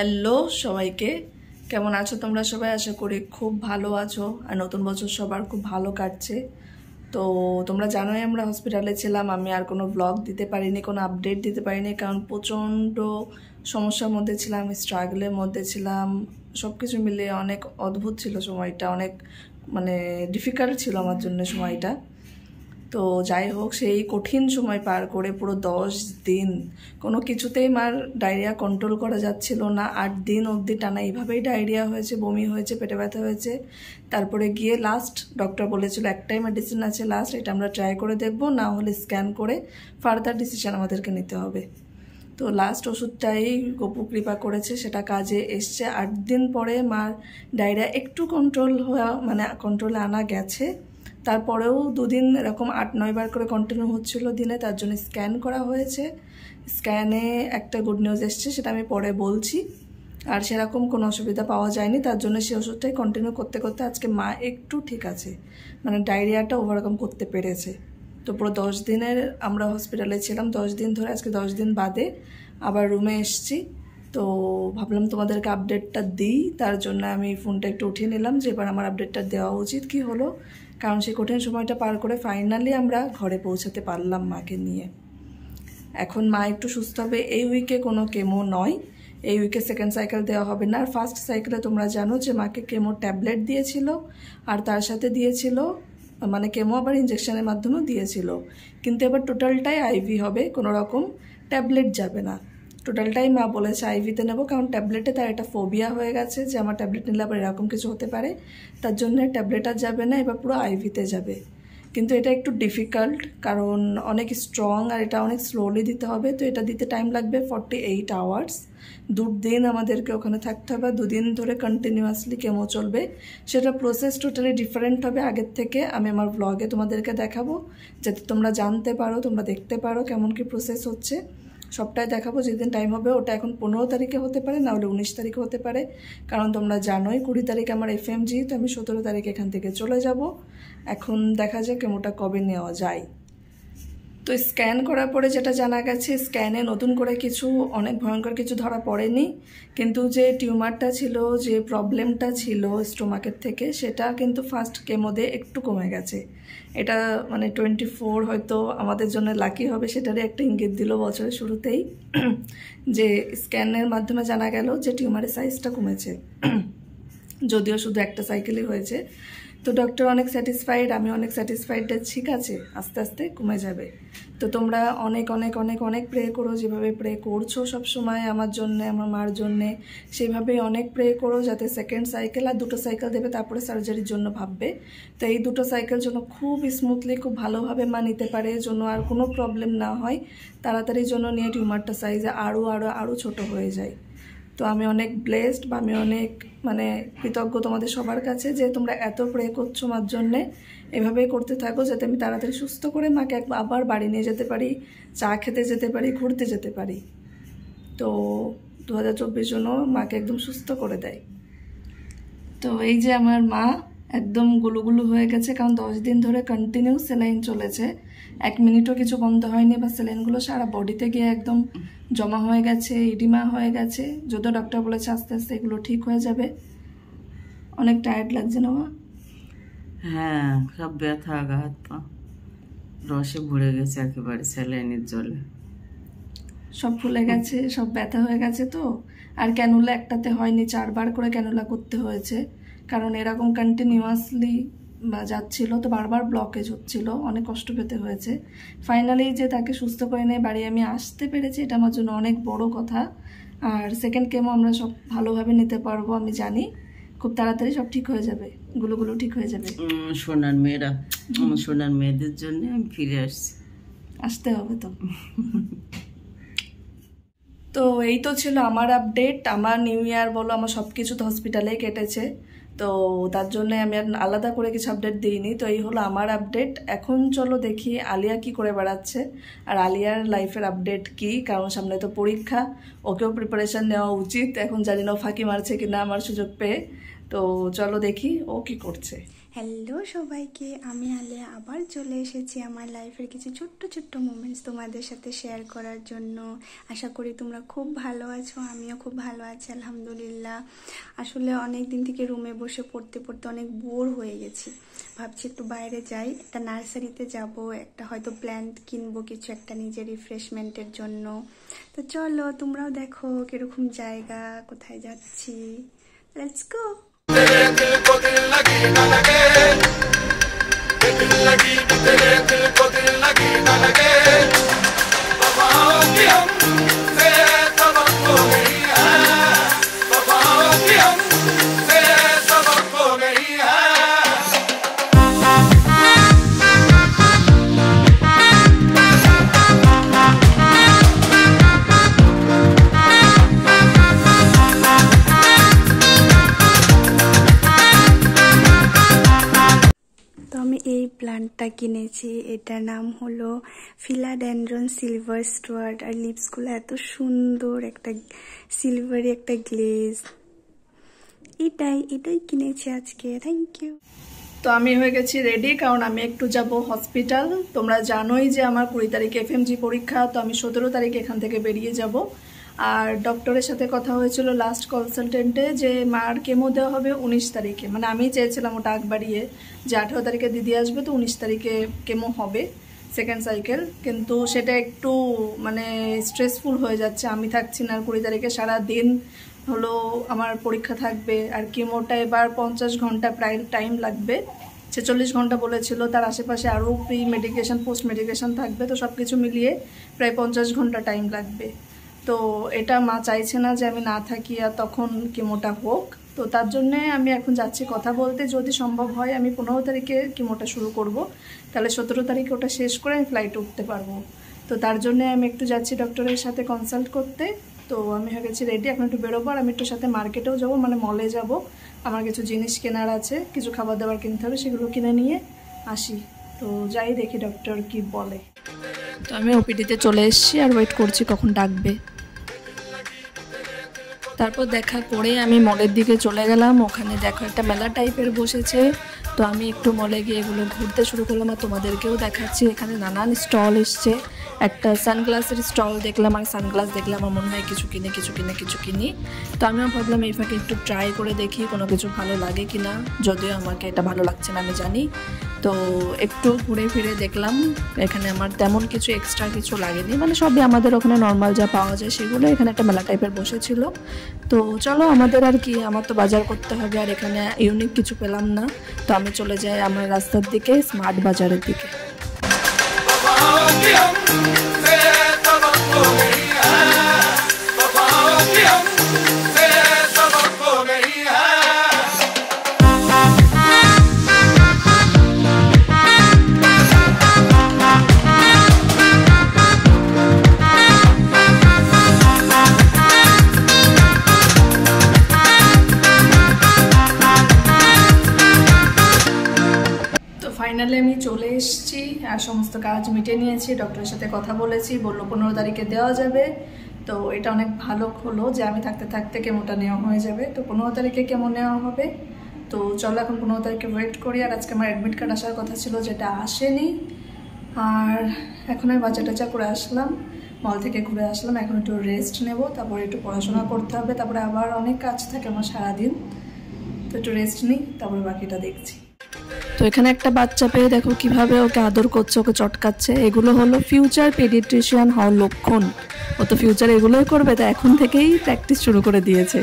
Hello সবাইকে, কেমন আছো তোমরা সবাই? আশা করি খুব ভালো আছো আর নতুন বছর সবার খুব ভালো কাটছে। তো তোমরা জানোই আমরা হসপিটালে ছিলাম। আমি আর কোনো ব্লগ দিতে পারিনি, কোনো আপডেট দিতে পারিনি, কারণ প্রচণ্ড সমস্যার মধ্যে ছিলাম, স্ট্রাগলের মধ্যে ছিলাম। সব কিছু মিলিয়ে অনেক অদ্ভুত ছিল সময়টা, অনেক ডিফিকাল্ট ছিল আমার জন্য সময়টা। তো যাই হোক, সেই কঠিন সময় পার করে পুরো 10 দিন কোনো কিছুতেই মার ডায়রিয়া কন্ট্রোল করা যাচ্ছিল না। 8 দিন অবধি টানা এইভাবেই ডায়রিয়া হয়েছে, বমি হয়েছে, পেটে ব্যথা হয়েছে। তারপরে গিয়ে লাস্ট ডক্টর বলেছিল একটাই মেডিসিন আছে লাস্ট, এটা আমরা ট্রাই করে দেখবো, না হলে স্ক্যান করে ফার্দার ডিসিশন আমাদেরকে নিতে হবে। তো লাস্ট ওষুধটাই গপু কৃপা করেছে, সেটা কাজে এসছে। 8 দিন পরে মার ডায়রিয়া একটু কন্ট্রোল হওয়া কন্ট্রোলে আনা গেছে। তারপরেও 2 দিন এরকম 8-9 বার করে কন্টিনিউ হচ্ছিল দিনে। তার জন্য স্ক্যান করা হয়েছে। স্ক্যানে একটা গুড নিউজ এসছে, সেটা আমি পরে বলছি। আর সেরকম কোনো অসুবিধা পাওয়া যায়নি, তার জন্য সেই ওষুধটাই কন্টিনিউ করতে করতে আজকে মা একটু ঠিক আছে, ডায়রিয়াটা ওভারকাম করতে পেরেছে। তো পুরো 10 দিনের আমরা হসপিটালে ছিলাম, 10 দিন ধরে। আজকে 10 দিন বাদে আবার রুমে এসছি। তো ভাবলাম তোমাদেরকে আপডেটটা দিই, তার জন্য আমি ফোনটা একটু উঠিয়ে নিলাম যে এবার আমার আপডেটটা দেওয়া উচিত কি হলো। কারণ সেই কঠিন সময়টা পার করে ফাইনালি আমরা ঘরে পৌঁছাতে পারলাম মাকে নিয়ে। এখন মা একটু সুস্থ হবে। এই উইকে কোনো কেমো নয়, এই উইকে সেকেন্ড সাইকেল দেওয়া হবে না। আর ফার্স্ট সাইকেলে তোমরা জানো যে মাকে কেমো ট্যাবলেট দিয়েছিল, আর তার সাথে দিয়েছিল কেমো আবার ইঞ্জেকশনের মাধ্যমেও দিয়েছিল। কিন্তু এবার টোটালটাই আইভি হবে, কোনো রকম ট্যাবলেট যাবে না। টোটালটাই মা বলেছে আইভিতে নেব, কারণ ট্যাবলেটে তার একটা ফোবিয়া হয়ে গেছে যে আমার ট্যাবলেট নিলে আবার এরকম কিছু হতে পারে। তার জন্য ট্যাবলেট আর যাবে না, এবার পুরো আইভিতে যাবে। কিন্তু এটা একটু ডিফিকাল্ট, কারণ অনেক স্ট্রং আর এটা অনেক স্লোলি দিতে হবে। তো এটা দিতে টাইম লাগবে 48 আওয়ার্স। 2 দিন আমাদেরকে ওখানে থাকতে হবে, 2 দিন ধরে কন্টিনিউয়াসলি কেমো চলবে। সেটা প্রসেস টোটালি ডিফারেন্ট হবে আগের থেকে। আমি আমার ব্লগে তোমাদেরকে দেখাবো, যাতে তোমরা জানতে পারো, তোমরা দেখতে পারো কেমন কি প্রসেস হচ্ছে। সবটাই দেখাবো যেদিন টাইম হবে। ওটা এখন 15 তারিখে হতে পারে, না হলে 19 তারিখে হতে পারে, কারণ তোমরা জানোই 20 তারিখে আমার FMG। তো আমি 17 তারিখ এখান থেকে চলে যাব। এখন দেখা যাক কেমোটা কবে নেওয়া যায়। তো স্ক্যান করার পরে যেটা জানা গেছে, স্ক্যানে নতুন করে কিছু অনেক ভয়ঙ্কর কিছু ধরা পড়েনি, কিন্তু যে টিউমারটা ছিল, যে প্রবলেমটা ছিল স্টোমাকের থেকে, সেটা কিন্তু ফার্স্ট কেমোতে একটু কমে গেছে। এটা 24 হয়তো আমাদের জন্য লাকি হবে, সেটারই একটা ইঙ্গিত দিল বছরের শুরুতেই, যে স্ক্যানের মাধ্যমে জানা গেল যে টিউমারের সাইজটা কমেছে, যদিও শুধু একটা সাইকেলই হয়েছে। তো ডক্টর অনেক স্যাটিসফাইড, আমি অনেক স্যাটিসফাইড, ঠিক আছে, আস্তে আস্তে কমে যাবে। তো তোমরা অনেক অনেক অনেক অনেক প্রে করো, যেভাবে প্রে করছো সবসময় আমার জন্যে, আমার মার জন্যে, সেইভাবেই অনেক প্রে করো যাতে সেকেন্ড সাইকেল, আর 2টো সাইকেল দেবে তারপরে সার্জারির জন্য ভাববে। তো এই 2টো সাইকেল জন্য খুব স্মুথলি, খুব ভালোভাবে মা নিতে পারে, জন্য আর কোনো প্রবলেম না হয়, তাড়াতাড়ি জন্য নিয়ে টিউমারটা সাইজে আরও ছোট হয়ে যায়। তো আমি অনেক ব্লেসড, বা আমি অনেক কৃতজ্ঞ তোমাদের সবার কাছে যে তোমরা এত প্রে করছো মার জন্যে। এভাবেই করতে থাকো যাতে আমি তাড়াতাড়ি সুস্থ করে মাকে আবার বাড়ি নিয়ে যেতে পারি, চা খেতে যেতে পারি, ঘুরতে যেতে পারি। তো 2024 জন্য মাকে একদম সুস্থ করে দেয়। তো এই যে আমার মা একদম গুলুগুলু হয়ে গেছে, কারণ 10 দিন ধরে কন্টিনিউ সেলাইন চলেছে, 1 মিনিটও কিছু বন্ধ হয়নি। বা সেলাইনগুলো সারা বডিতে গিয়ে একদম জমা হয়ে গেছে, ইডিমা হয়ে গেছে। যদিও ডক্টর বলেছে আস্তে আস্তে এগুলো ঠিক হয়ে যাবে। অনেক টায়ার্ড লাগছে না মা? হ্যাঁ, সব ব্যথা, গা হাত পা রসে ভরে গেছে একেবারে স্যালাইনের জলে, সব ফুলে গেছে, সব ব্যথা হয়ে গেছে। তো আর ক্যানুলা একটাতে হয়নি, 4 বার করে ক্যানুলা করতে হয়েছে, কারণ এরকম কন্টিনিউয়াসলি যাচ্ছিল, তো বারবার ব্লকেজ হচ্ছিল, অনেক কষ্ট পেতে হয়েছে। ফাইনালি যে তাকে সুস্থ করে নিয়ে বাড়ি আমি আসতে পেরেছি, এটা আমার জন্য অনেক বড় কথা। আর সেকেন্ড কেমো আমরা সব ভালোভাবে নিতে পারবো, আমি জানি খুব তাড়াতাড়ি সব ঠিক হয়ে যাবে, গুলো ঠিক হয়ে যাবে। সোনার মেয়েরা, আমার সোনার মেয়েদের জন্য আমি ফিরে আসতে হবে তো। তো এই তো ছিল আমার আপডেট। আমার নিউ ইয়ার বলো, আমার সব কিছু তো হসপিটালেই কেটেছে, তো তার জন্য আমি আর আলাদা করে কিছু আপডেট দিইনি। তো এই হলো আমার আপডেট। এখন চলো দেখি আলিয়া কি করে বেড়াচ্ছে, আর আলিয়ার লাইফের আপডেট কি, কারণ সামনে তো পরীক্ষা, ওকেও প্রিপারেশান নেওয়া উচিত। এখন জানি না ও ফাঁকি মারছে কিনা আমার সুযোগ পেয়ে। তো চলো দেখি ও কি করছে। হ্যালো সবাইকে, আমি আলিয়া আবার চলে এসেছি আমার লাইফের কিছু ছোট্ট ছোট্ট মোমেন্টস তোমাদের সাথে শেয়ার করার জন্য। আশা করি তোমরা খুব ভালো আছো, আমিও খুব ভালো আছি আলহামদুলিল্লাহ। আসলে অনেক দিন থেকে রুমে বসে পড়তে পড়তে অনেক বোর হয়ে গেছি, ভাবছি একটু বাইরে যাই, একটা নার্সারিতে যাব, একটা হয়তো প্ল্যান্ট কিনবো কিছু একটা নিজের রিফ্রেশমেন্টের জন্য। তো চলো তোমরাও দেখো কিরকম জায়গা, কোথায় যাচ্ছি, লেটস গো। तेरे दिल को दिल लगी न लगे, दिल लगी तेरे दिल को दिल लगी न लगे, वफाओं की हमसे तवक्को नहीं है, वफाओं की हमसे तवक्को नहीं है। তো আমি এই প্ল্যান্টটা কিনেছি, এটার নাম হলো ফিলাডেন্ড্রন সিলভার স্টুয়ার্ড। আর লিপসগুলো এত সুন্দর, একটা সিলভারি একটা গ্লেজ। এটাই কিনেছি আজকে। Thank you. তো আমি হয়ে গেছি রেডি, কারণ আমি একটু যাব হসপিটাল। তোমরা জানোই যে আমার 20 তারিখে এফএমজি পরীক্ষা, তো আমি 17 তারিখে এখান থেকে বেরিয়ে যাব। আর ডক্টরের সাথে কথা হয়েছিল লাস্ট কনসালটেন্টে যে মার কেমো দেওয়া হবে 19 তারিখে, মানে আমি চেয়েছিলাম ওটা আগ বাড়িয়ে যে 18 তারিখে দিদি আসবে, তো 19 তারিখে কেমো হবে সেকেন্ড সাইকেল। কিন্তু সেটা একটু মানে স্ট্রেসফুল হয়ে যাচ্ছে, আমি থাকছি না। আর 20 তারিখে সারা দিন হলো আমার পরীক্ষা থাকবে, আর কেমোটা এবার 50 ঘন্টা প্রায় টাইম লাগবে। 46 ঘন্টা বলেছিল, তার আশেপাশে আরও প্রি মেডিকেশন পোস্ট মেডিকেশন থাকবে, তো সব কিছু মিলিয়ে প্রায় 50 ঘন্টা টাইম লাগবে। তো এটা মা চাইছে না যে আমি না থাকি আর তখন কেমোটা হোক। তো তার জন্যে আমি এখন যাচ্ছি কথা বলতে, যদি সম্ভব হয় আমি 15 তারিখে কেমোটা শুরু করব, তাহলে 17 তারিখে ওটা শেষ করে আমি ফ্লাইটে উঠতে পারবো। তো তার জন্যে আমি একটু যাচ্ছি ডক্টরের সাথে কনসাল্ট করতে। তো আমি হয়ে গেছি রেডি, এখন একটু বেরোবো। আর আমি একটু সাথে মার্কেটেও যাব, মানে মলে যাব, আমার কিছু জিনিস কেনার আছে, কিছু খাবার দাবার কিনতে হবে, সেগুলো কিনে নিয়ে আসি। তো যাই, দেখি ডক্টর কি বলে। তো আমি ওপিডিতে চলে এসেছি আর ওয়েট করছি কখন ডাকবে। তারপর দেখা করে আমি মলের দিকে চলে গেলাম। ওখানে দেখো একটা মেলা টাইপের বসেছে, তো আমি একটু মলে গিয়ে এগুলো ঘুরতে শুরু করলাম আর তোমাদেরকেও দেখাচ্ছি। এখানে নানান স্টল এসছে, একটা সানগ্লাসের স্টল দেখলাম, আর সানগ্লাস দেখলাম, আমার মনে হয় কিছু কিনি। তো আমিও ভাবলাম এই ফাঁকে একটু ট্রাই করে দেখি কোনো কিছু ভালো লাগে কি না, যদিও আমাকে এটা ভালো লাগছে না আমি জানি। তো একটু ঘুরে ফিরে দেখলাম, এখানে আমার তেমন কিছু এক্সট্রা কিছু লাগেনি, মানে সবই আমাদের ওখানে নর্মাল যা পাওয়া যায় সেগুলো। এখানে একটা মেলা টাইপের বসেছিল। তো চলো, আমাদের আর কি, আমার তো বাজার করতে হবে, আর এখানে ইউনিক কিছু পেলাম না। তো আমি চলে যাই আমার রাস্তার দিকে, স্মার্ট বাজারের দিকে। ফাইনালি আমি চলে এসেছি আর সমস্ত কাজ মিটে নিয়েছি। ডক্টরের সাথে কথা বলেছি, বললো 15 তারিখে দেওয়া যাবে। তো এটা অনেক ভালো হলো যে আমি থাকতে থাকতে কেমোটা নেওয়া হয়ে যাবে। তো 15 তারিখে কেমো নেওয়া হবে। তো চলো এখন 15 তারিখে ওয়েট করি। আর আজকে আমার অ্যাডমিট কার্ড আসার কথা ছিল, যেটা আসেনি। আর এখন আমি বাজার টাজার করে আসলাম, মল থেকে ঘুরে আসলাম। এখন একটু রেস্ট নেব, তারপরে একটু পড়াশোনা করতে হবে, তারপরে আবার অনেক কাজ থাকে আমার সারাদিন। তো একটু রেস্ট নিই, তারপরে বাকিটা দেখছি। তো এখানে একটা বাচ্চা পেয়ে দেখো কিভাবে ওকে আদর করছে, ওকে চটকাচ্ছে। এগুলো হলো ফিউচার পেডিয়াট্রিশিয়ান হওয়ার লক্ষণ। ও তো ফিউচার এগুলোই করবে, তাই এখন থেকেই প্র্যাকটিস শুরু করে দিয়েছে।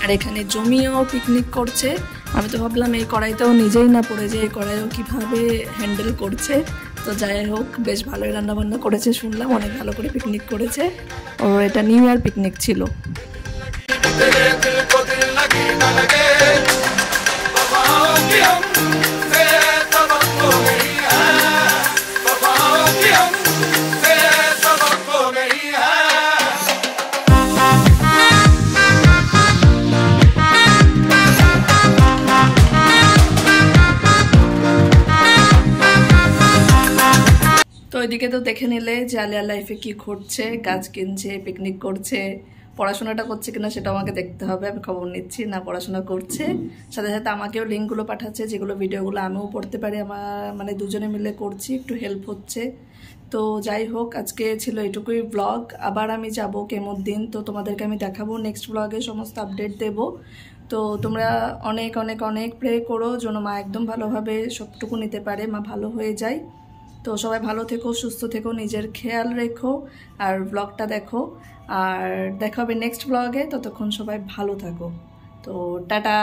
আর এখানে জমিও পিকনিক করছে। আমি তো ভাবলাম এই কড়াইতেও নিজেই না পড়ে যে এই কড়াইও কীভাবে হ্যান্ডেল করছে। তো যাই হোক, বেশ ভালোই রান্নাবান্না করেছে শুনলাম, অনেক ভালো করে পিকনিক করেছে। ও এটা নিউ ইয়ার পিকনিক ছিল। ওইদিকে তো দেখে নিলে যে আলিয়ার লাইফে কি ঘটছে, গাছ কিনছে, পিকনিক করছে, পড়াশোনাটা করছে কিনা সেটা আমাকে দেখতে হবে। আমি খবর নিচ্ছি না পড়াশোনা করছে, সাথে সাথে আমাকেও লিঙ্কগুলো পাঠাচ্ছে যেগুলো ভিডিওগুলো আমিও পড়তে পারি। আমার মানে দুজনে মিলে করছি, একটু হেল্প হচ্ছে। তো যাই হোক, আজকে ছিল এটুকুই ব্লগ। আবার আমি যাব কেমন দিন, তো তোমাদেরকে আমি দেখাবো নেক্সট ব্লগে, সমস্ত আপডেট দেব। তো তোমরা অনেক অনেক অনেক প্রে করো যেন মা একদম ভালোভাবে সবটুকু নিতে পারে, মা ভালো হয়ে যায়। তো সবাই ভালো থেকো, সুস্থ থেকো, নিজের খেয়াল রেখো আর ব্লগটা দেখো। আর দেখা হবে নেক্সট ব্লগে, ততক্ষণ সবাই ভালো থাকো। তো টাটা।